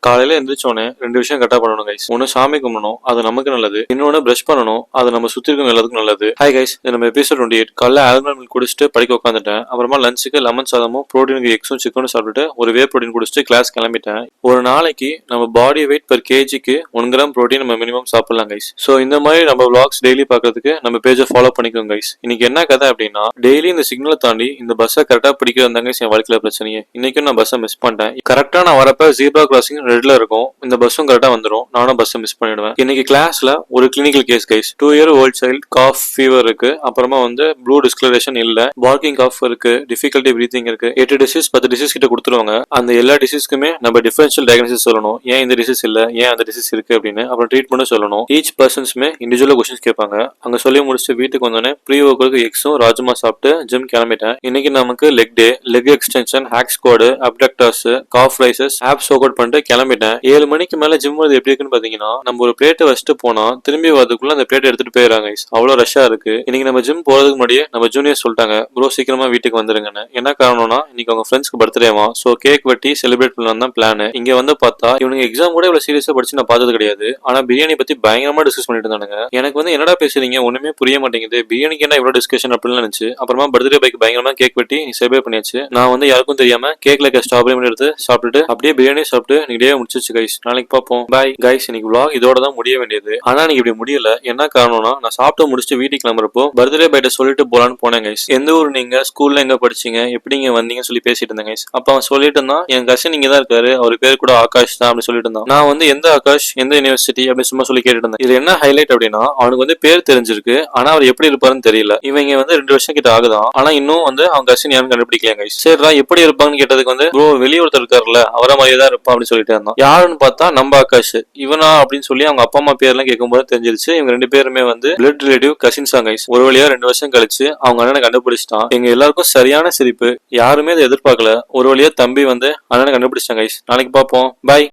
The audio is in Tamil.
காலையில எந்திரிச்சோன்னே 2 விஷயம் கரெக்டா பண்ணணும் கைஸ். ஒன்னு சாமி கும்பிடணும், அது நமக்கு நல்லது. இன்னொன்னு பிரஷ் பண்ணணும், அது நம்ம சுத்தி இருக்க எல்லாத்துக்கும் நல்லது. ஹாய் கைஸ், இது நம்ம எபிசோட் 28. காலைல ஆல்மண்ட் மில்க் குடிச்சிட்டு படிக்க உட்காந்துட்டேன். அப்புறமா லஞ்சுக்கு லெமன் சாதமும் ப்ரோட்டீனுக்கு எக்ஸும் சிக்கனும் சாப்பிட்டுட்டு ஒரு வே ப்ரோட்டீன் குடிச்சிட்டு கிளாஸ் கிளம்பிட்டேன். ஒரு நாளைக்கு நம்ம body weight per kgக்கு 1 gram protein நம்ம மினிமம் சாப்பிடலாம் கைஸ். ஸோ இந்த மாதிரி நம்ம vlogs டெய்லி பார்க்கறதுக்கு நம்ம பேஜை ஃபாலோ பண்ணிக்கோங்க கைஸ். இன்னைக்கு என்ன கதை அப்படின்னா, டெய்லி இந்த சிக்னலை தாண்டி இந்த பஸ்ஸை கரெக்டா பிடிக்கிறது இருந்தாங்க என் வாழ்க்கையில பிரச்சனையே. இன்னைக்கும் நான் பஸ்ஸை மிஸ் பண்ணிட்டேன். கரெக்டா நான் வரப்ப ஜீப்ரா கிராசிங் ரெட்ல இருக்கும். இந்த பஸ்ஸும் கரெக்டா வந்துடும். நானும் பஸ்ஸை மிஸ் பண்ணிடுவேன். இன்னைக்கு கிளாஸ்ல ஒரு clinical case guys. 2 year old child cough fever இருக்கு. அப்புறமா ப்ளூ டிஸ்கலரேஷன் இல்ல, பார்க்கிங் காஃப் இருக்கு, டிஃபிகல்ட்டி பிரீத்திங் இருக்கு. 8 டிசீஸ் 10 டிசீஸ் கிட்ட கொடுத்துருவாங்க. அந்த எல்லா டிசீஸ்க்குமே நம்ம டிஃபரன்ஷியல் டயக்னோசிஸ் சொல்லணும். ஏன் இந்த டிசீஸ் இல்ல, ஏன் அந்த டிசீஸ் இருக்கு அப்படின்னு. அப்புறம் ட்ரீட்மெண்ட் சொல்லணும். ஈச் பர்சன்ஸ்மே இண்டிவிஜுவலா கொஸ்டின்ஸ் கேட்பாங்க. அங்க சொல்லி முடிச்சு வீட்டுக்கு வந்தோடனே ப்ரீ ஒர்க்கு எக்ஸும் ராஜ்மா சாப்பிட்டு ஜிம் கிளம்பிட்டேன். இன்னைக்கு நமக்கு leg day, leg extension, hack squat, abductors, calf raises, abs workout பண்ணிட்டு கிளம்பிட்டேன். 7 மணிக்கு மேல ஜிம் வருது எப்படி இருக்குன்னு பாத்தீங்கன்னா, நம்ம ஒரு பிளேட்டை வச்சுட்டு போனா திரும்பி வரதுக்குள்ள அந்த பிளேட் எடுத்துட்டு போயிடறாங்க. அவ்வளவு ரஷ்ஷா இருக்கு. இன்னைக்கு நம்ம ஜிம் போறதுக்கு முன்னாடியே நம்ம ஜூனியர் சொல்லிட்டாங்க, ப்ரோ சீக்கிரமா வீட்டுக்கு வந்துருங்கன்னு. என்ன காரணம்னா, இன்னைக்கு அவங்க ஃப்ரெண்ட்ஸ்க்கு பர்த்டேவா. சோ கேக் வெட்டி செலிப்ரேட் பண்ணலாம் தான் பிளான். இங்க வந்து பார்த்தா இவனுக்கு எக்ஸாம் கூட இவ்வளவு சீரியஸா படிச்சு நான் பார்த்தது கிடையாது. ஆனா பிரியாணி பத்தி பயங்கரமா டிஸ்கஸ் பண்ணிட்டு இருந்தானுங்க. எனக்கு என்னடா பேசுறீங்க ஒண்ணுமே புரிய மாட்டேங்குது, பிரியாணிக்கு என்ன இவ்வளவு டிஸ்கஷன் அப்படின்னு நினைச்சு அப்புறமா பர்த்டே பைக் பயங்கரமா கேக் வெட்டி செலிப்ரேட் பண்ணியாச்சு. நான் யாருக்கும் தெரியாம கேக்ல ஸ்ட்ராபெரி எடுத்து சாப்பிட்டுட்டு அப்படியே பிரியாணி சாப்பிட்டு இன்னைக்கு டே முடிச்சிச்சு கைஸ். நாளைக்கு பார்ப்போம். Bye guys. இன்னைக்கு vlog இதோட தான் முடிய வேண்டியது. ஆனா இன்னைக்கு இப்படி முடியல. என்ன காரணம்னா, நான் சாப்பிட்டு முடிச்சுட்டு வீட்டுக்கு கிளம்புறப்போ பர்த்டே பைட்ட சொல்லிட்டு போலான்னு போனேன் கைஸ். எந்த ஊர் நீங்க, ஸ்கூல்ல எங்க படிச்சீங்க, எப்படி இங்க வந்தீங்கன்னு சொல்லி பேசிட்டு இருந்தேன் கைஸ். அப்ப அவன் சொல்லிட்டு இருந்தான், என் கசின் இங்க தான் இருக்காரு, அவர் பேர் கூட ஆகாஷ் தான் அப்படின்னு சொல்லிட்டு இருந்தான். நான் எந்த ஆகாஷ், எந்த யூனிவர்சிட்டி அப்படின்னு சும்மா சொல்லி கேட்டுட்டு இருந்தேன். இது என்ன ஹைலைட் அப்படின்னா, அவனுக்கு பேர் தெரிஞ்சிருக்கு, ஆனா அவர் எப்படி இருப்பாருன்னு தெரியல. இவங்க 2 வருஷம் கிட்ட ஆகுதான், ஆனா இன்னும் அவன் கசின் யாரும் கண்டுபிடிக்கல கைஸ். சரிடா எப்படி இருப்பாங்கன்னு கேட்டதுக்கு ப்ரோ வெளியே ஒருத்தர் இருக்காருல்ல, அவரை மாதிரியே தான் இருப்பான் அப்படின்னு சொல்லிட்டு இருந்தான். யாருன்னு பார்த்தா நம்ம ஆகாஷ். இவனா அப்படின்னு சொல்லி அவங்க அப்பா அம்மா பேர்லாம் கேட்கும்போது தெரிஞ்சிருச்சு இவங்க 2 பேருமே பிளட் ரிலேட்டிவ் கசின்ஸ் கைஸ். ஒரு வழியா 2 வருஷம் கழிச்சு அவங்க அண்ணனை கண்டுபிடிச்சிட்டான். எங்க எல்லாருக்கும் சரியான சிரிப்பு. யாருமே அதை எதிர்பார்க்கல. ஒரு வழியா தம்பி அண்ணனை கண்டுபிடிச்சிட்டான் கைஸ். நாளைக்கு பார்ப்போம். பாய்.